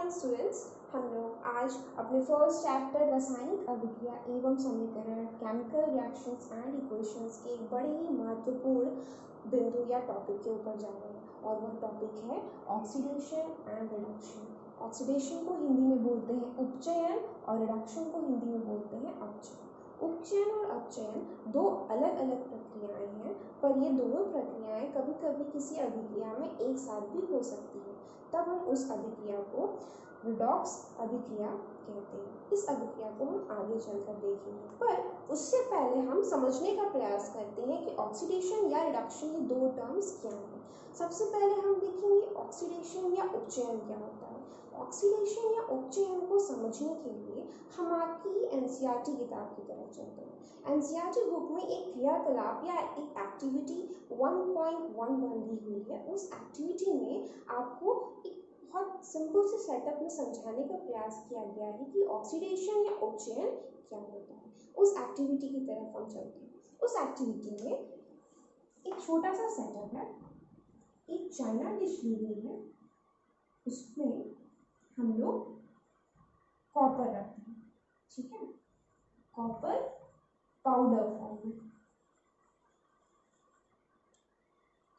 Morning students, हम लोग आज अपने फर्स्ट चैप्टर रासायनिक अभिक्रिया एवं समीकरण केमिकल रिएक्शंस एंड इक्वेशंस के एक बड़े ही महत्वपूर्ण बिंदु या टॉपिक के ऊपर जा रहे हैं और वह टॉपिक है ऑक्सीडेशन एंड रिडक्शन। ऑक्सीडेशन को हिंदी में बोलते हैं उपचयन और रिडक्शन को हिंदी में बोलते हैं अपचयन। उपचयन और अपचयन दो अलग अलग प्रक्रियाएं हैं, पर ये दोनों प्रक्रियाएं कभी कभी किसी अभिक्रिया में एक साथ भी हो सकती है। तब हम उस अभिक्रिया को रिडॉक्स अभिक्रिया कहते हैं। इस अभिक्रिया को हम आगे चलकर देखेंगे, पर उससे पहले हम समझने का प्रयास करते हैं कि ऑक्सीडेशन या रिडक्शन ये दो टर्म्स क्या हैं। सबसे पहले हम देखेंगे ऑक्सीडेशन या उपचयन क्या होता है। ऑक्सीडेशन या उपचयन को समझने के लिए हम आपकी एनसीईआरटी किताब की तरफ चलते हैं। एनसीईआरटी बुक में एक क्रियाकलाप या एक एक्टिविटी 1.11 दी हुई है। उस एक्टिविटी में आपको एक बहुत सिंपल से सेटअप में समझाने का प्रयास किया गया है कि ऑक्सीडेशन या उपचयन क्या होता है। उस एक्टिविटी की तरफ हम चलते हैं। उस एक्टिविटी में एक छोटा सा सेटअप है, एक चाइना डिश ली गई है, उसमें हम लोग कॉपर रखते हैं, ठीक है, कॉपर पाउडर फॉर्म में।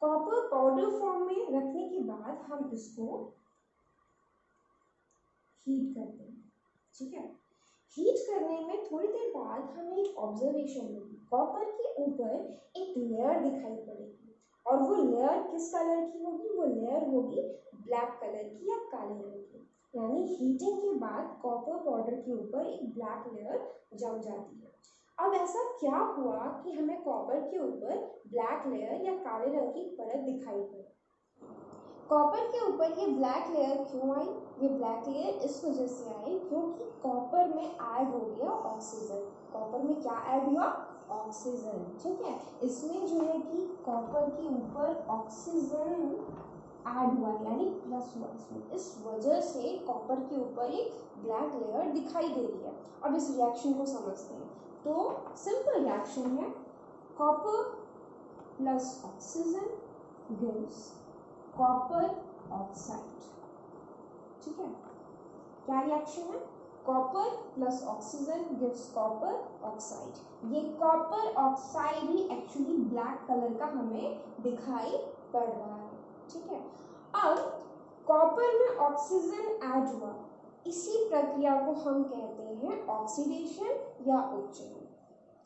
कॉपर पाउडर फॉर्म में रखने के बाद हम इसको हीट करते हैं, ठीक है। हीट करने में थोड़ी देर बाद हमें एक ऑब्जर्वेशन होगी, कॉपर के ऊपर एक लेयर दिखाई पड़ेगी और वो लेयर किस कलर की होगी? वो लेयर होगी ब्लैक कलर की या काले रंग की। यानी हीटिंग के बाद कॉपर पाउडर के ऊपर एक ब्लैक लेयर जम जाती है। अब ऐसा क्या हुआ कि हमें कॉपर के ऊपर ब्लैक लेयर या काले रंग की परत दिखाई पड़ी? कॉपर के ऊपर ये ब्लैक लेयर क्यों आई? ये ब्लैक लेयर इस वजह से आई क्योंकि कॉपर में ऐड हो गया ऑक्सीजन। कॉपर में क्या ऐड हुआ? ऑक्सीजन, ठीक है। इसमें जो है कि कॉपर के ऊपर ऑक्सीजन ऐड हुआ यानी प्लस हुआ इसमें। इस वजह से कॉपर के ऊपर एक ब्लैक लेयर दिखाई दे रही है। अब इस रिएक्शन को समझते हैं। तो सिंपल रिएक्शन है, copper plus oxygen gives copper oxide, ठीक है। क्या रिएक्शन है? Copper plus oxygen gives copper oxide. ये कॉपर ऑक्साइड ही एक्चुअली ब्लैक कलर का हमें दिखाई पड़ रहा है, ठीक है। अब कॉपर में ऑक्सीजन ऐड हुआ, इसी प्रक्रिया को हम कहते हैं ऑक्सीडेशन या उपचयन,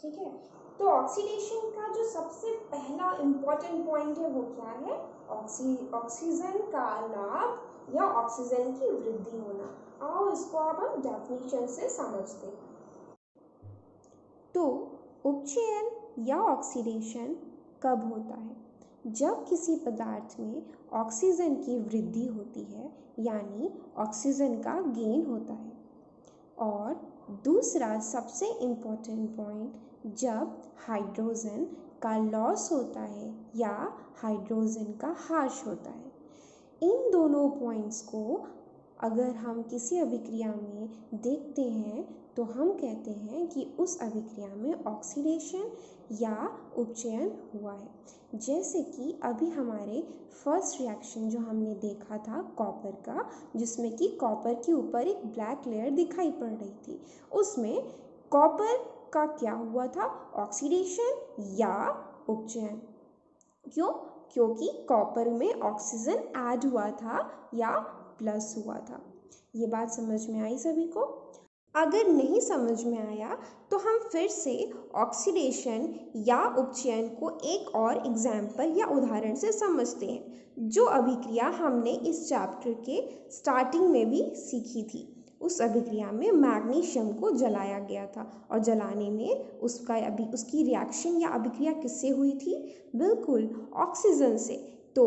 ठीक है। तो ऑक्सीडेशन का जो सबसे पहला इंपॉर्टेंट पॉइंट है वो क्या है? ऑक्सीजन का लाभ या ऑक्सीजन की वृद्धि होना। आओ इसको अब हम डेफिनेशन से समझते हैं। तो उपचयन या ऑक्सीडेशन कब होता है? जब किसी पदार्थ में ऑक्सीजन की वृद्धि होती है, यानी ऑक्सीजन का गेन होता है। और दूसरा सबसे इम्पोर्टेंट पॉइंट, जब हाइड्रोजन का लॉस होता है या हाइड्रोजन का ह्रास होता है। इन दोनों पॉइंट्स को अगर हम किसी अभिक्रिया में देखते हैं तो हम कहते हैं कि उस अभिक्रिया में ऑक्सीडेशन या उपचयन हुआ है। जैसे कि अभी हमारे फर्स्ट रिएक्शन जो हमने देखा था कॉपर का, जिसमें कि कॉपर के ऊपर एक ब्लैक लेयर दिखाई पड़ रही थी, उसमें कॉपर का क्या हुआ था? ऑक्सीडेशन या उपचयन। क्यों? क्योंकि कॉपर में ऑक्सीजन ऐड हुआ था या प्लस हुआ था। ये बात समझ में आई सभी को? अगर नहीं समझ में आया तो हम फिर से ऑक्सीडेशन या उपचयन को एक और एग्जाम्पल या उदाहरण से समझते हैं, जो अभिक्रिया हमने इस चैप्टर के स्टार्टिंग में भी सीखी थी। उस अभिक्रिया में मैग्नीशियम को जलाया गया था और जलाने में उसकी रिएक्शन या अभिक्रिया किससे हुई थी? बिल्कुल ऑक्सीजन से। तो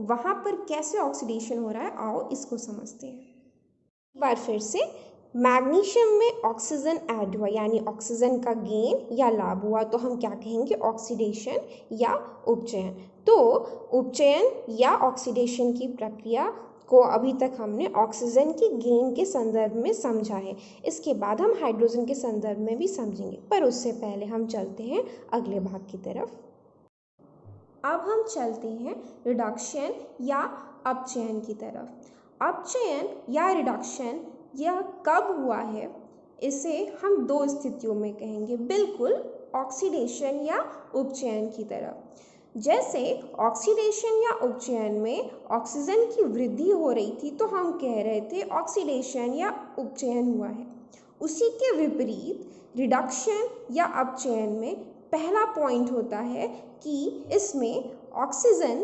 वहाँ पर कैसे ऑक्सीडेशन हो रहा है, आओ इसको समझते हैं। एक बार फिर से, मैग्नीशियम में ऑक्सीजन ऐड हुआ यानी ऑक्सीजन का गेन या लाभ हुआ, तो हम क्या कहेंगे? ऑक्सीडेशन या उपचयन। तो उपचयन या ऑक्सीडेशन की प्रक्रिया को अभी तक हमने ऑक्सीजन की गेन के संदर्भ में समझा है। इसके बाद हम हाइड्रोजन के संदर्भ में भी समझेंगे, पर उससे पहले हम चलते हैं अगले भाग की तरफ। अब हम चलते हैं रिडक्शन या अपचयन की तरफ। अपचयन या रिडक्शन यह कब हुआ है, इसे हम दो स्थितियों में कहेंगे, बिल्कुल ऑक्सीडेशन या उपचयन की तरह। जैसे ऑक्सीडेशन या उपचयन में ऑक्सीजन की वृद्धि हो रही थी तो हम कह रहे थे ऑक्सीडेशन या उपचयन हुआ है। उसी के विपरीत रिडक्शन या अपचयन में पहला पॉइंट होता है कि इसमें ऑक्सीजन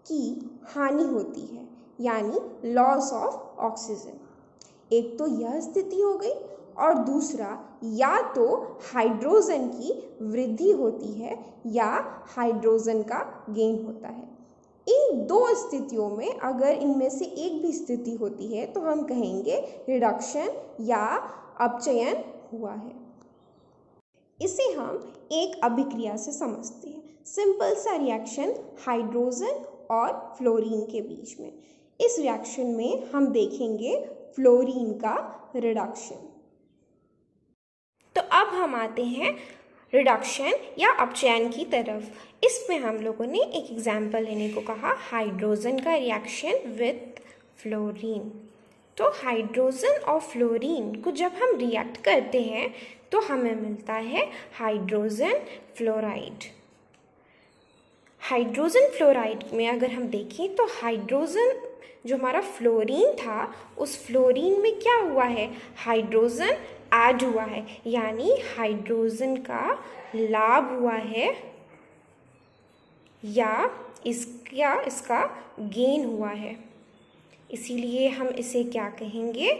की हानि होती है, यानी लॉस ऑफ ऑक्सीजन। एक तो यह स्थिति हो गई और दूसरा या तो हाइड्रोजन की वृद्धि होती है या हाइड्रोजन का गेन होता है। इन दो स्थितियों में अगर इनमें से एक भी स्थिति होती है तो हम कहेंगे रिडक्शन या अपचयन हुआ है। इसे हम एक अभिक्रिया से समझते हैं, सिंपल सा रिएक्शन हाइड्रोजन और फ्लोरीन के बीच में। इस रिएक्शन में हम देखेंगे फ्लोरीन का रिडक्शन। तो अब हम आते हैं रिडक्शन या अपचयन की तरफ। इसमें हम लोगों ने एक एग्जाम्पल लेने को कहा, हाइड्रोजन का रिएक्शन विथ फ्लोरीन। तो हाइड्रोजन और फ्लोरीन को जब हम रिएक्ट करते हैं तो हमें मिलता है हाइड्रोजन फ्लोराइड। हाइड्रोजन फ्लोराइड में अगर हम देखें तो हाइड्रोजन जो हमारा फ्लोरीन था, उस फ्लोरीन में क्या हुआ है, हाइड्रोजन ऐड हुआ है, यानी हाइड्रोजन का लाभ हुआ है या इसका गेन हुआ है। इसीलिए हम इसे क्या कहेंगे,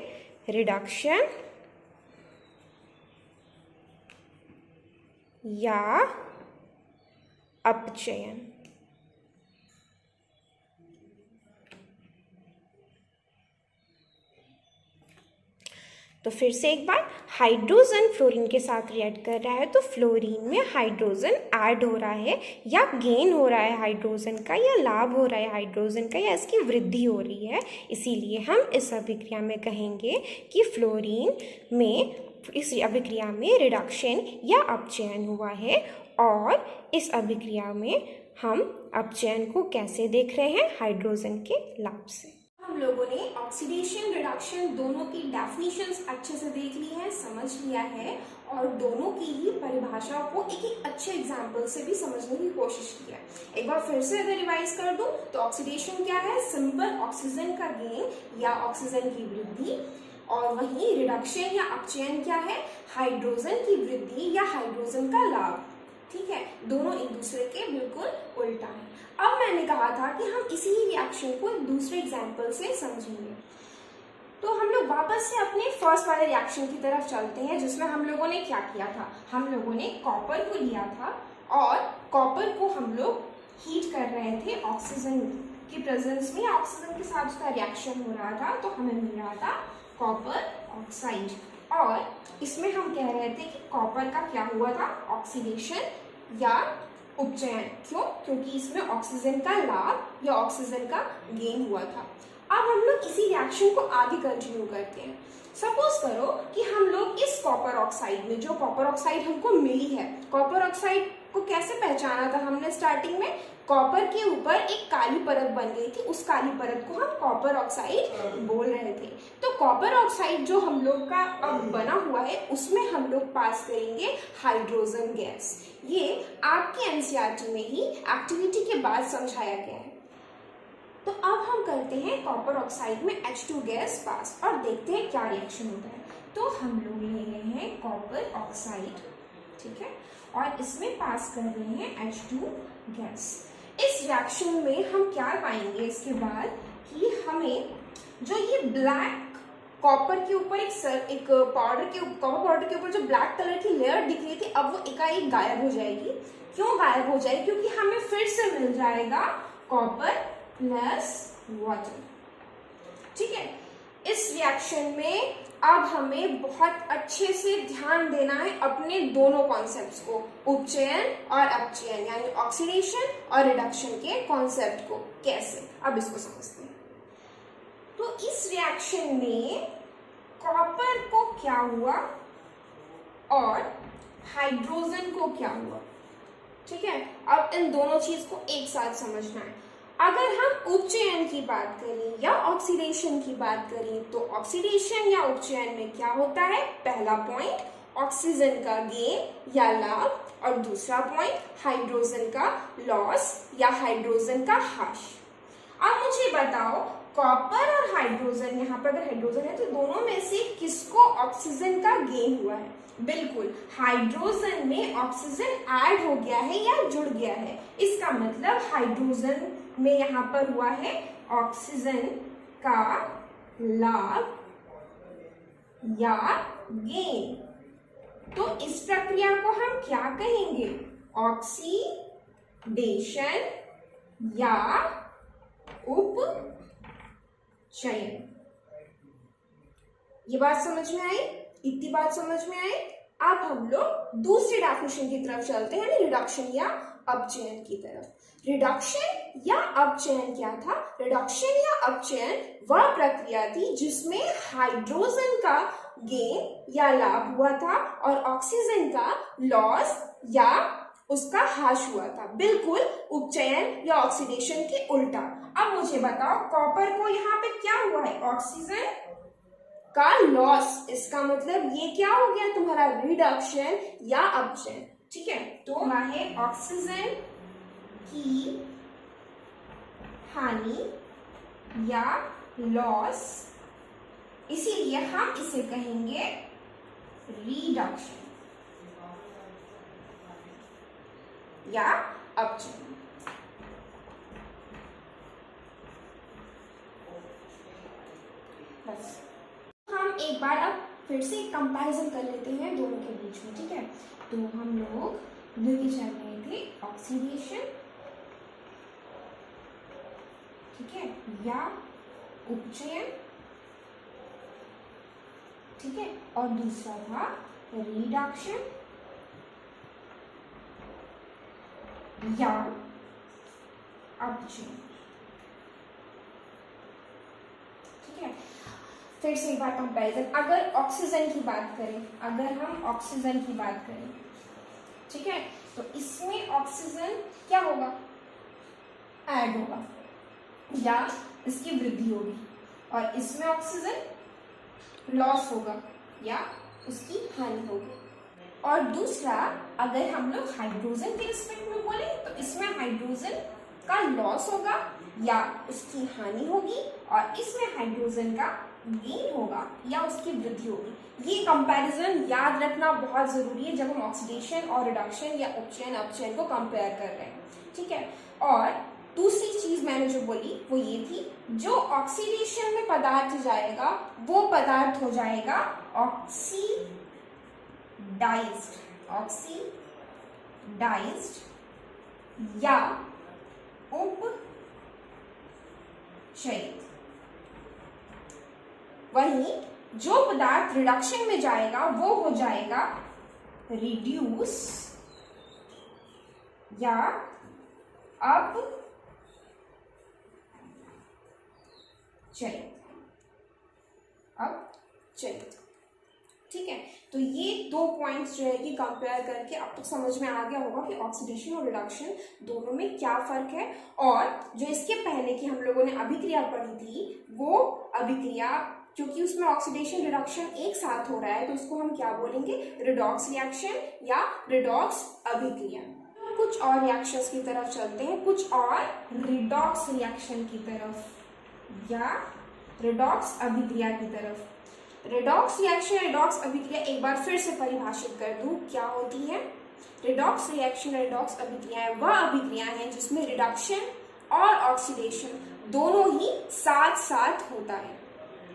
रिडक्शन या अपचयन। तो फिर से एक बार, हाइड्रोजन फ्लोरीन के साथ रिएक्ट कर रहा है तो फ्लोरीन में हाइड्रोजन ऐड हो रहा है या गेन हो रहा है हाइड्रोजन का, या लाभ हो रहा है हाइड्रोजन का, या इसकी वृद्धि हो रही है। इसीलिए हम इस अभिक्रिया में कहेंगे कि फ्लोरीन में, इस अभिक्रिया में रिडक्शन या अपचयन हुआ है। और इस अभिक्रिया में हम अपचयन को कैसे देख रहे हैं, हाइड्रोजन के लाभ से। हम लोगों ने ऑक्सीडेशन रिडक्शन दोनों की डेफिनेशंस अच्छे से देख ली है, समझ लिया है, और दोनों की ही परिभाषा को एक एक अच्छे एग्जाम्पल से भी समझने की कोशिश की है। एक बार फिर से अगर रिवाइज कर दूं तो ऑक्सीडेशन क्या है, सिंपल ऑक्सीजन का गेन या ऑक्सीजन की वृद्धि, और वहीं रिडक्शन या अपचयन क्या है, हाइड्रोजन की वृद्धि या हाइड्रोजन का लाभ। ठीक है, दोनों एक दूसरे के बिल्कुल उल्टा है। अब मैंने कहा था कि हम इसी रिएक्शन को दूसरे एग्जाम्पल से समझेंगे। तो हम लोग वापस से अपने फर्स्ट वाले रिएक्शन की तरफ चलते हैं, जिसमें हम लोगों ने क्या किया था, हम लोगों ने कॉपर को लिया था और कॉपर को हम लोग हीट कर रहे थे ऑक्सीजन की प्रेजेंस में। ऑक्सीजन के साथ उसका रिएक्शन हो रहा था तो हमें मिल रहा था कॉपर ऑक्साइड, और इसमें हम कह रहे थे कि कॉपर का क्या हुआ था, ऑक्सीडेशन या उपचयन। क्यों? क्योंकि इसमें ऑक्सीजन का लाभ या ऑक्सीजन का गेन हुआ था। अब हम लोग इसी रिएक्शन को आगे कंटिन्यू करते हैं। सपोज करो कि हम लोग इस कॉपर ऑक्साइड में, जो कॉपर ऑक्साइड हमको मिली है, कॉपर ऑक्साइड को कैसे पहचाना था हमने स्टार्टिंग में, कॉपर के ऊपर एक काली परत बन गई थी, उस काली परत को हम कॉपर ऑक्साइड बोल रहे थे। तो कॉपर ऑक्साइड जो हम लोग का अब बना हुआ है, उसमें हम लोग पास करेंगे हाइड्रोजन गैस। ये आपके एनसीईआरटी में ही एक्टिविटी के बाद समझाया गया है। तो अब हम करते हैं कॉपर ऑक्साइड में H2 गैस पास और देखते हैं क्या रिएक्शन होता है। तो हम लोग ले रहे हैं कॉपर ऑक्साइड, ठीक है, और इसमें पास कर रहे हैं H2 गैस। इस रिएक्शन में हम क्या पाएंगे इसके बाद कि हमें जो ये ब्लैक कॉपर के ऊपर एक पाउडर के कॉपर पाउडर के ऊपर जो ब्लैक कलर की लेयर दिख रही थी, अब वो एकाएक गायब हो जाएगी। क्यों गायब हो जाएगी? क्योंकि हमें फिर से मिल जाएगा कॉपर प्लस वाटर। ठीक है, इस रिएक्शन में अब हमें बहुत अच्छे से ध्यान देना है अपने दोनों कॉन्सेप्ट्स को, उपचयन और अपचयन, यानी ऑक्सीडेशन और रिडक्शन के कॉन्सेप्ट को। कैसे, अब इसको समझते हैं। तो इस रिएक्शन में कॉपर को क्या हुआ और हाइड्रोजन को क्या हुआ, ठीक है। अब इन दोनों चीज को एक साथ समझना है। अगर हम उपचयन की बात करें या ऑक्सीडेशन की बात करें तो ऑक्सीडेशन या उपचयन में क्या होता है? पहला पॉइंट ऑक्सीजन का गेन या लाभ और दूसरा पॉइंट हाइड्रोजन का लॉस या हाइड्रोजन का ह्रास। अब मुझे बताओ कॉपर और हाइड्रोजन, यहाँ पर अगर हाइड्रोजन है तो दोनों में से किसको ऑक्सीजन का गेन हुआ है? बिल्कुल हाइड्रोजन में ऑक्सीजन ऐड हो गया है या जुड़ गया है, इसका मतलब हाइड्रोजन में यहाँ पर हुआ है ऑक्सीजन का लाभ या गेन। तो इस प्रक्रिया को हम क्या कहेंगे? ऑक्सीडेशन या उपचयन। ये बात समझ में आई? इतनी बात समझ में आई? अब हम लोग दूसरी डेफिनेशन की तरफ चलते हैं, रिडक्शन या अपचयन की तरफ। रिडक्शन या अपचयन क्या था? रिडक्शन या अपचयन वह प्रक्रिया थी जिसमें हाइड्रोजन का गेन या लाभ हुआ था और ऑक्सीजन का लॉस या उसका ह्रास हुआ था। बिल्कुल उपचयन या ऑक्सीडेशन के उल्टा। अब मुझे बताओ कॉपर को यहाँ पे क्या हुआ है? ऑक्सीजन का लॉस, इसका मतलब ये क्या हो गया तुम्हारा? रिडक्शन या अपचयन। ठीक है, तो हुआ है ऑक्सीजन की हानि या लॉस, इसीलिए हम इसे कहेंगे रिडक्शन या अपचयन। बस हम एक बार अब फिर से कंपैरिजन कर लेते हैं दोनों के बीच में। ठीक है, तो हम लोग लेके चल रहे थे ऑक्सीडेशन, ठीक है, या उपचयन, ठीक है, और दूसरा था रिडक्शन या अपचयन। ठीक है, फिर से एक बार कंपैरिजन। अगर ऑक्सीजन की बात करें, अगर हम ऑक्सीजन की बात करें, ठीक है, तो इसमें ऑक्सीजन क्या होगा? ऐड होगा या इसकी वृद्धि होगी, और इसमें ऑक्सीजन लॉस होगा या उसकी हानि होगी। और दूसरा, अगर हम लोग हाइड्रोजन के रिस्पेक्ट में बोले तो इसमें हाइड्रोजन का लॉस होगा या उसकी हानि होगी, और इसमें हाइड्रोजन का गेन होगा या उसकी वृद्धि होगी। ये कंपैरिजन याद रखना बहुत जरूरी है जब हम ऑक्सीडेशन और रिडक्शन या उपचयन अपचयन को कंपेयर कर रहे हैं। ठीक है, और दूसरी चीज मैंने जो बोली वो ये थी, जो ऑक्सीडेशन में पदार्थ जाएगा वो पदार्थ हो जाएगा ऑक्सीडाइज्ड या उपचयित। वहीं जो पदार्थ रिडक्शन में जाएगा वो हो जाएगा रिड्यूस या अपचयित। ठीक है, तो ये दो पॉइंट्स जो है कि कंपेयर करके अब तक समझ में आ गया होगा कि ऑक्सीडेशन और रिडक्शन दोनों में क्या फर्क है। और जो इसके पहले की हम लोगों ने अभिक्रिया पढ़ी थी, वो अभिक्रिया क्योंकि उसमें ऑक्सीडेशन रिडक्शन एक साथ हो रहा है तो उसको हम क्या बोलेंगे? रिडॉक्स रिएक्शन या रिडॉक्स अभिक्रिया। कुछ और रिएक्शंस की तरफ चलते हैं, कुछ और रिडॉक्स रिएक्शन की तरफ या रिडॉक्स अभिक्रिया की तरफ। रिडॉक्स रिएक्शन, रिडॉक्स अभिक्रिया एक बार फिर से परिभाषित कर दूं क्या होती है। रिडॉक्स रिएक्शन, रिडॉक्स अभिक्रियाएं वह अभिक्रियाएं हैं जिसमें रिडक्शन और ऑक्सीडेशन दोनों ही साथ साथ होता है।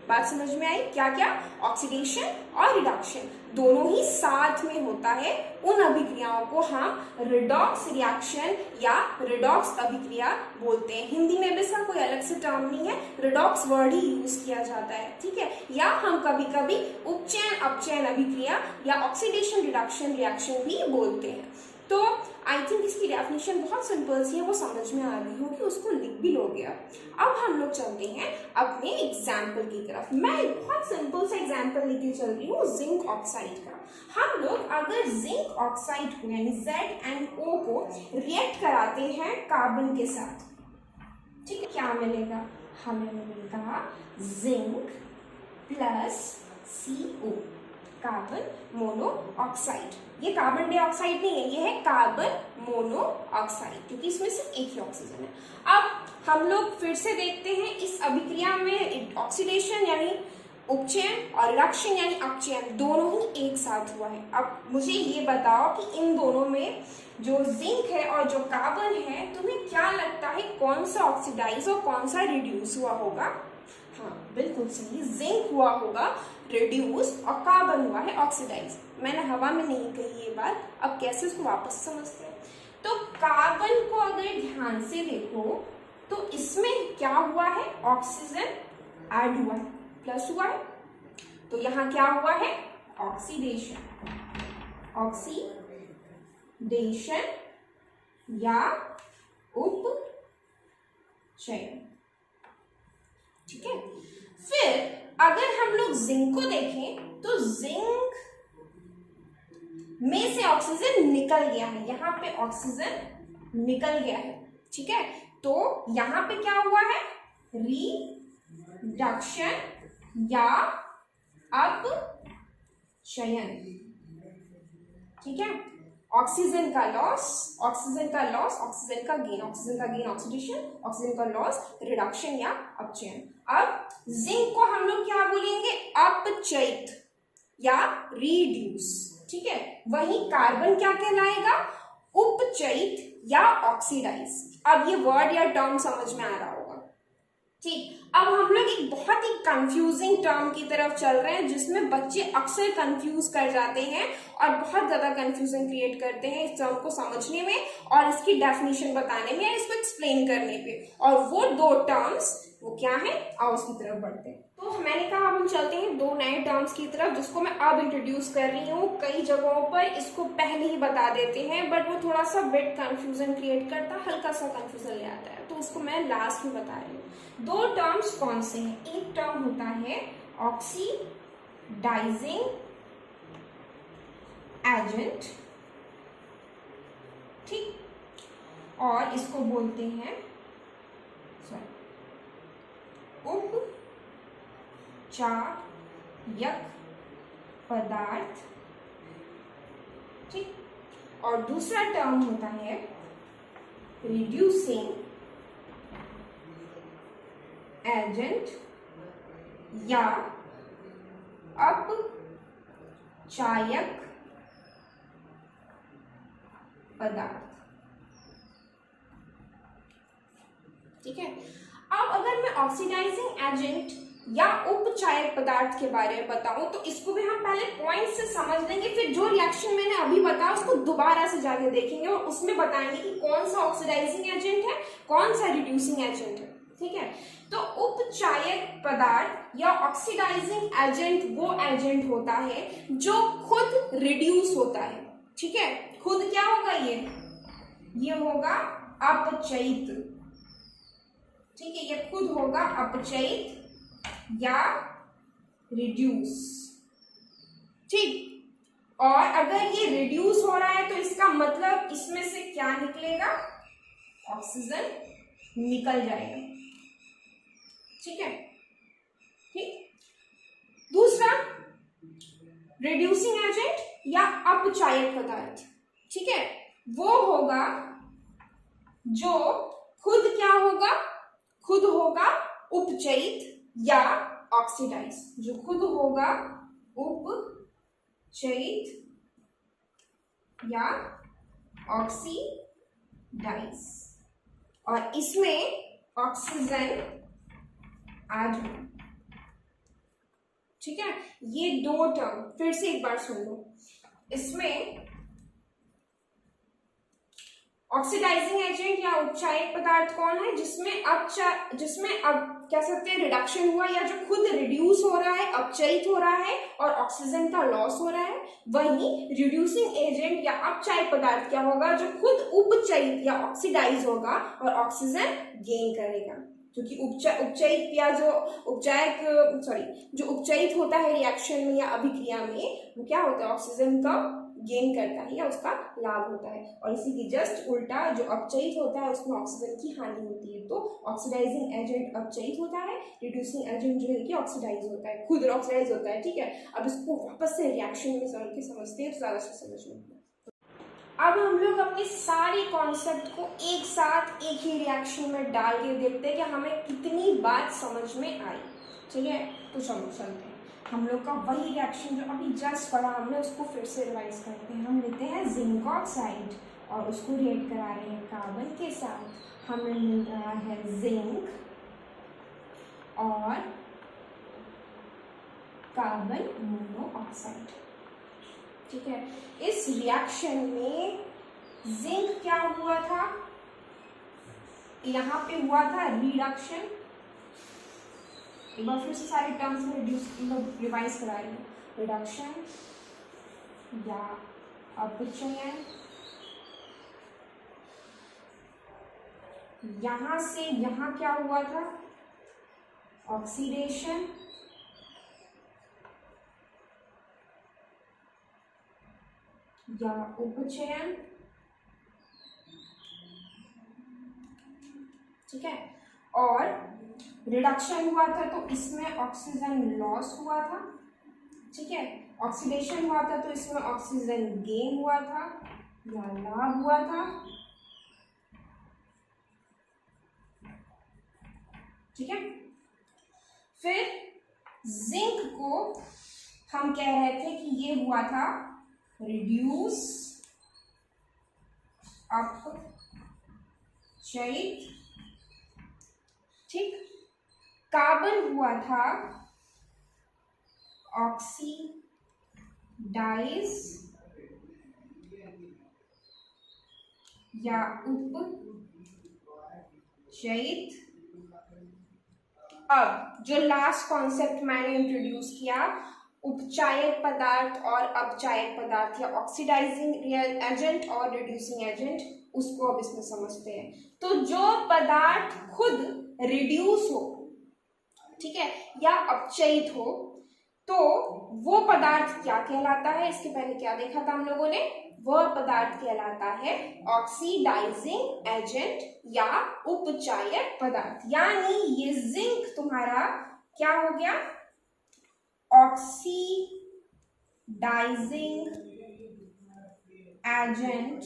बात समझ में आई? क्या क्या? ऑक्सीडेशन और रिडक्शन दोनों ही साथ में होता है। उन अभिक्रियाओं को हम रिडॉक्स रिएक्शन या रिडॉक्स अभिक्रिया बोलते हैं। हिंदी में भी इसका कोई अलग से टर्म नहीं है, रिडॉक्स वर्ड ही यूज किया जाता है। ठीक है, या हम कभी कभी उपचयन अपचयन अभिक्रिया या ऑक्सीडेशन रिडक्शन रिएक्शन भी बोलते हैं। तो आई थिंक इसकी डेफिनेशन बहुत सिंपल सी है, वो समझ में आ रही होगी, उसको लिख भी लोगे। अब हम लोग चलते हैं अपने एग्जाम्पल की तरफ। मैं एक बहुत सिंपल सा एग्जाम्पल लेके चल रही हूँ जिंक ऑक्साइड का। हम लोग अगर जिंक ऑक्साइड को यानी ZnO को रिएक्ट कराते हैं कार्बन के साथ, ठीक है, क्या मिलेगा, हमें मिलेगा zinc plus CO, carbon monoxide. ये कार्बन डाइऑक्साइड नहीं है, ये है कार्बन मोनोऑक्साइड, क्योंकि इसमें सिर्फ एक ही ऑक्सीजन है। अब हम लोग फिर से देखते हैं इस अभिक्रिया में ऑक्सीडेशन यानी उपचयन और रिडक्शन यानी अपचयन दोनों ही एक साथ हुआ है। अब मुझे ये बताओ कि इन दोनों में जो जिंक है और जो कार्बन है, तुम्हें क्या लगता है कौन सा ऑक्सीडाइज और कौन सा रिड्यूस हुआ होगा? हाँ बिल्कुल सही, जिंक हुआ होगा रिड्यूस और कार्बन हुआ है ऑक्सीडाइज। मैंने हवा में नहीं कही ये बात, अब कैसे इसको वापस समझते हैं। तो कार्बन को अगर ध्यान से देखो तो इसमें क्या हुआ है, ऑक्सीजन ऐड हुआ है, प्लस हुआ है, तो यहां क्या हुआ है, ऑक्सीडेशन, ऑक्सीडेशन या उपचयन। ठीक है, फिर अगर हम लोग जिंक को देखें तो जिंक में से ऑक्सीजन निकल गया है, यहां पे ऑक्सीजन निकल गया है। ठीक है, तो यहां पे क्या हुआ है, रिडक्शन या अपचयन। ठीक है, ऑक्सीजन का लॉस, ऑक्सीजन का लॉस, ऑक्सीजन का गेन, ऑक्सीजन का गेन ऑक्सीडेशन, ऑक्सीजन का लॉस रिडक्शन या अपचयन। अब जिंक को हम लोग क्या बोलेंगे, अपचयित या रिड्यूस। ठीक है, वही कार्बन क्या कहलाएगा, उपचयित या ऑक्सीडाइज। अब ये वर्ड या टर्म समझ में आ रहा होगा। ठीक, अब हम लोग एक बहुत ही कंफ्यूजिंग टर्म की तरफ चल रहे हैं जिसमें बच्चे अक्सर कंफ्यूज कर जाते हैं और बहुत ज्यादा कंफ्यूजन क्रिएट करते हैं इस टर्म को समझने में और इसकी डेफिनेशन बताने में या इसको एक्सप्लेन करने पे। और वो दो टर्म्स वो क्या है, आओ उसकी तरफ बढ़ते हैं। तो मैंने कहा अब हम चलते हैं दो नए टर्म्स की तरफ जिसको मैं अब इंट्रोड्यूस कर रही हूँ। कई जगहों पर इसको पहले ही बता देते हैं बट वो थोड़ा सा बिट कंफ्यूजन क्रिएट करता है, हल्का सा कंफ्यूजन ले आता है, तो उसको मैं लास्ट में बता रही हूँ। दो टर्म्स कौन से हैं, एक टर्म होता है ऑक्सीडाइजिंग एजेंट, ठीक, और इसको बोलते हैं उपचायक पदार्थ। ठीक, और दूसरा टर्म होता है रिड्यूसिंग एजेंट या अपचायक पदार्थ। ठीक है, अब अगर मैं ऑक्सीडाइजिंग एजेंट या उपचायक पदार्थ के बारे में बताऊं तो इसको भी हम पहले पॉइंट से समझ लेंगे, फिर जो रिएक्शन मैंने अभी बताया उसको दोबारा से जाके देखेंगे और उसमें बताएंगे कि कौन सा ऑक्सीडाइजिंग एजेंट है, कौन सा रिड्यूसिंग एजेंट है। ठीक है, तो उपचायक पदार्थ या ऑक्सीडाइजिंग एजेंट वो एजेंट होता है जो खुद रिड्यूस होता है। ठीक है, खुद क्या होगा, ये होगा अपचयित। ठीक है, ये खुद होगा अपचयित या रिड्यूस। ठीक, और अगर ये रिड्यूस हो रहा है तो इसका मतलब इसमें से क्या निकलेगा, ऑक्सीजन निकल जाएगा। ठीक है, ठीक, दूसरा रिड्यूसिंग एजेंट या अपचायक पदार्थ, ठीक है, वो होगा जो खुद क्या होगा, खुद होगा उपचयित या ऑक्सीडाइज, जो खुद होगा उपचयित या ऑक्सीडाइज, और इसमें ऑक्सीजन ऐड हो। ठीक है, ये दो टर्म फिर से एक बार सुन लो। इसमें ऑक्सीडाइजिंग एजेंट या उपचायक पदार्थ कौन है, जिसमें अब कह सकते हैं रिडक्शन हुआ या जो खुद रिड्यूस हो रहा है, अपचयित हो रहा है और ऑक्सीजन का लॉस हो रहा है। वहीं रिड्यूसिंग एजेंट या अपचायक पदार्थ क्या होगा, जो खुद उपचयित या ऑक्सीडाइज होगा और ऑक्सीजन गेन करेगा, क्योंकि उपचयित या जो उपचयित होता है रिएक्शन में या अभिक्रिया में, वो क्या होता है, ऑक्सीजन का गेन करता है या उसका लाभ होता है। और इसी की जस्ट उल्टा जो अपचयित होता है उसमें ऑक्सीजन की हानि होती है। तो ऑक्सीडाइजिंग एजेंट अपचयित होता है, रिड्यूसिंग एजेंट जो है कि ऑक्सीडाइज होता है, खुद ऑक्सीडाइज होता है। ठीक है, अब इसको वापस से रिएक्शन में समझते हैं तो ज़्यादा से समझ में। अब हम लोग अपने सारे कॉन्सेप्ट को एक साथ एक ही रिएक्शन में डाल के देखते हैं कि हमें कितनी बात समझ में आई। ठीक है, तो चलो चलते हैं। हम लोग का वही रिएक्शन जो अभी जस्ट पढ़ा हमने उसको फिर से रिवाइज करते हैं। हम लेते हैं जिंक ऑक्साइड और उसको रिएक्ट करा रहे हैं कार्बन के साथ। हमें मिल रहा है जिंक और कार्बन मोनोऑक्साइड। ठीक है, इस रिएक्शन में जिंक क्या हुआ था, यहाँ पे हुआ था रिडक्शन। एक बार फिर से सारे टर्म्स में रिवाइज करा रही हूँ। रिडक्शन या अपचयन, यहां से यहां क्या हुआ था, ऑक्सीडेशन, या उपचयन। ठीक है, और रिडक्शन हुआ था तो इसमें ऑक्सीजन लॉस हुआ था। ठीक है, ऑक्सीडेशन हुआ था तो इसमें ऑक्सीजन गेन हुआ था या लाभ हुआ था। ठीक है, फिर जिंक को हम कह रहे थे कि ये हुआ था रिड्यूस अपचयित। ठीक, कार्बन हुआ था ऑक्सीडाइज या उपचयित। अब जो लास्ट कॉन्सेप्ट मैंने इंट्रोड्यूस किया, उपचायक पदार्थ और अपचायक पदार्थ या ऑक्सीडाइजिंग एजेंट और रिड्यूसिंग एजेंट, उसको अब इसमें समझते हैं। तो जो पदार्थ खुद रिड्यूस हो, ठीक है, या अपचयित हो, तो वो पदार्थ क्या कहलाता है, इसके पहले क्या देखा था हम लोगों ने, वह पदार्थ कहलाता है ऑक्सीडाइजिंग एजेंट या उपचायक पदार्थ। यानी ये जिंक तुम्हारा क्या हो गया, ऑक्सीडाइजिंग एजेंट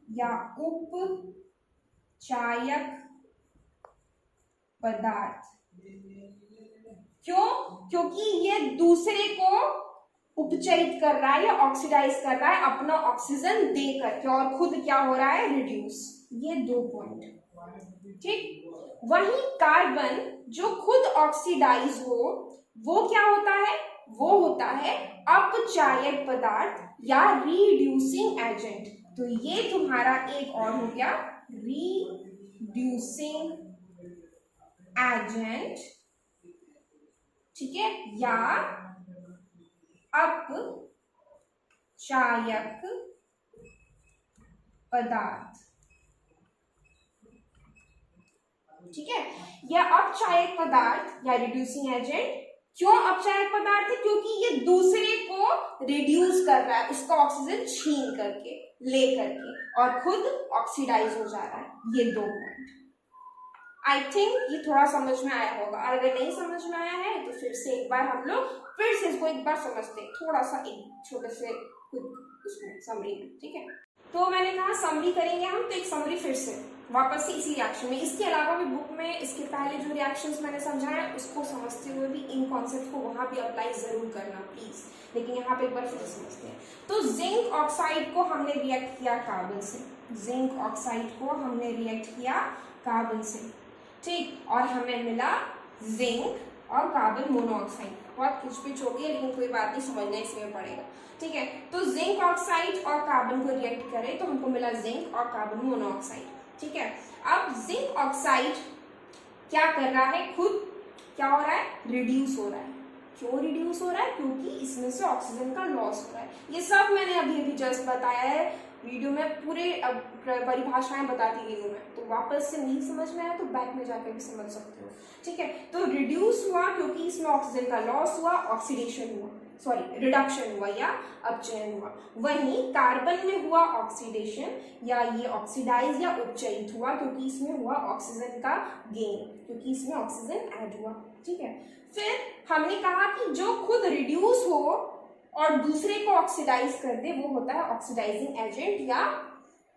या उपचायक पदार्थ। क्यों? क्योंकि ये दूसरे को उपचयित कर रहा है या ऑक्सीडाइज कर रहा है अपना ऑक्सीजन दे करके, और खुद क्या हो रहा है, रिड्यूस। ये 2 पॉइंट। ठीक, वही कार्बन जो खुद ऑक्सीडाइज हो वो क्या होता है, वो होता है अपचायक पदार्थ या रिड्यूसिंग एजेंट। तो ये तुम्हारा एक और हो गया रिड्यूसिंग एजेंट। ठीक है, या अपचायक पदार्थ। ठीक है, यह अपचायक पदार्थ या रिड्यूसिंग एजेंट क्यों अपचायक पदार्थ है, क्योंकि ये दूसरे को रिड्यूस कर रहा है, उसका ऑक्सीजन छीन करके, ले करके, और खुद ऑक्सीडाइज हो जा रहा है। ये 2 पॉइंट। आई थिंक ये थोड़ा समझ में आया होगा, और अगर नहीं समझ में आया है तो फिर से एक बार हम लोग फिर से इसको एक बार समझते हैं, थोड़ा सा एक छोटे से उसमें समरी में। ठीक है, तो मैंने कहा समरी करेंगे हम, तो एक समरी फिर से वापस से इसी रिएक्शन में। इसके अलावा भी बुक में इसके पहले जो रिएक्शंस मैंने समझाया उसको समझते हुए भी इन कॉन्सेप्ट को वहां भी अप्लाई जरूर करना प्लीज, लेकिन यहाँ पे एक बार फिर समझते हैं। तो जिंक ऑक्साइड को हमने रिएक्ट किया कार्बन से, जिंक ऑक्साइड को हमने रिएक्ट किया कार्बन से। ठीक, और हमें मिला जिंक और कार्बन मोनोऑक्साइड। बहुत कुछ भी होगी लेकिन कोई बात नहीं, समझना इसमें पड़ेगा। ठीक है, तो जिंक ऑक्साइड और कार्बन को रिएक्ट करें तो हमको मिला जिंक और कार्बन मोनोऑक्साइड। ठीक है, अब जिंक ऑक्साइड क्या कर रहा है, खुद क्या हो रहा है, रिड्यूस हो रहा है। क्यों रिड्यूस हो रहा है, क्योंकि इसमें से ऑक्सीजन का लॉस हो रहा है। ये सब मैंने अभी अभी जस्ट बताया है, वीडियो में पूरे परिभाषाएं बताती गई हूँ मैं, तो वापस से नहीं समझ में आया तो बैक में जाकर भी समझ सकते हो, ठीक है। तो रिड्यूस हुआ क्योंकि इसमें ऑक्सीजन का लॉस हुआ, ऑक्सीडेशन हुआ, सॉरी रिडक्शन हुआ या अपचयन हुआ। वहीं कार्बन में हुआ ऑक्सीडेशन या ये ऑक्सीडाइज या उपचयित हुआ क्योंकि इसमें हुआ ऑक्सीजन का गेन, क्योंकि इसमें ऑक्सीजन ऐड हुआ, ठीक है। फिर हमने कहा कि जो खुद रिड्यूस हो और दूसरे को ऑक्सीडाइज कर दे वो होता है ऑक्सीडाइजिंग एजेंट या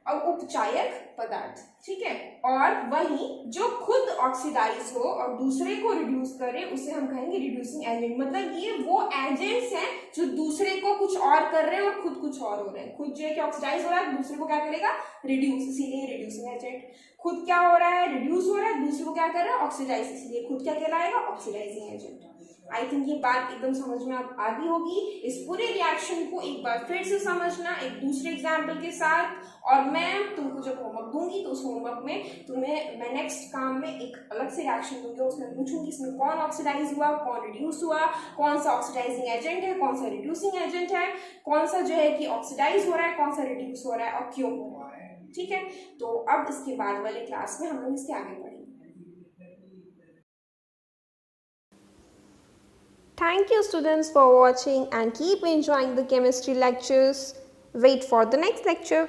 उपचायक पदार्थ, ठीक है। और वहीं जो खुद ऑक्सीडाइज हो और दूसरे को रिड्यूस करे उसे हम कहेंगे रिड्यूसिंग एजेंट। मतलब ये वो एजेंट्स हैं जो दूसरे को कुछ और कर रहे हैं और खुद कुछ और हो रहे हैं। खुद जो है कि ऑक्सीडाइज हो रहा है, दूसरे को क्या करेगा, रिड्यूस, इसीलिए रिड्यूसिंग एजेंट। खुद क्या हो रहा है, रिड्यूस हो रहा है, दूसरे को क्या कर रहा है, ऑक्सीडाइज, इसलिए खुद क्या कहलाएगा, ऑक्सीडाइजिंग एजेंट। आई थिंक ये बात एकदम समझ में आप आ गई होगी। इस पूरे रिएक्शन को एक बार फिर से समझना एक दूसरे एग्जाम्पल के साथ, और मैं तुमको जब होमवर्क दूंगी तो उस होमवर्क में तुम्हें मैं नेक्स्ट काम में एक अलग से रिएक्शन दूंगी, उसमें पूछूंगी इसमें कौन ऑक्सीडाइज हुआ, कौन रिड्यूस हुआ, कौन सा ऑक्सीडाइजिंग एजेंट है, कौन सा रिड्यूसिंग एजेंट है, कौन सा जो है कि ऑक्सीडाइज हो रहा है, कौन सा रिड्यूस हो रहा है और क्यों हो रहा है, ठीक है। तो अब इसके बाद वाले क्लास में हम लोग इसके आगे बढ़ेंगे। Thank you students for watching and keep enjoying the chemistry lectures. Wait for the next lecture.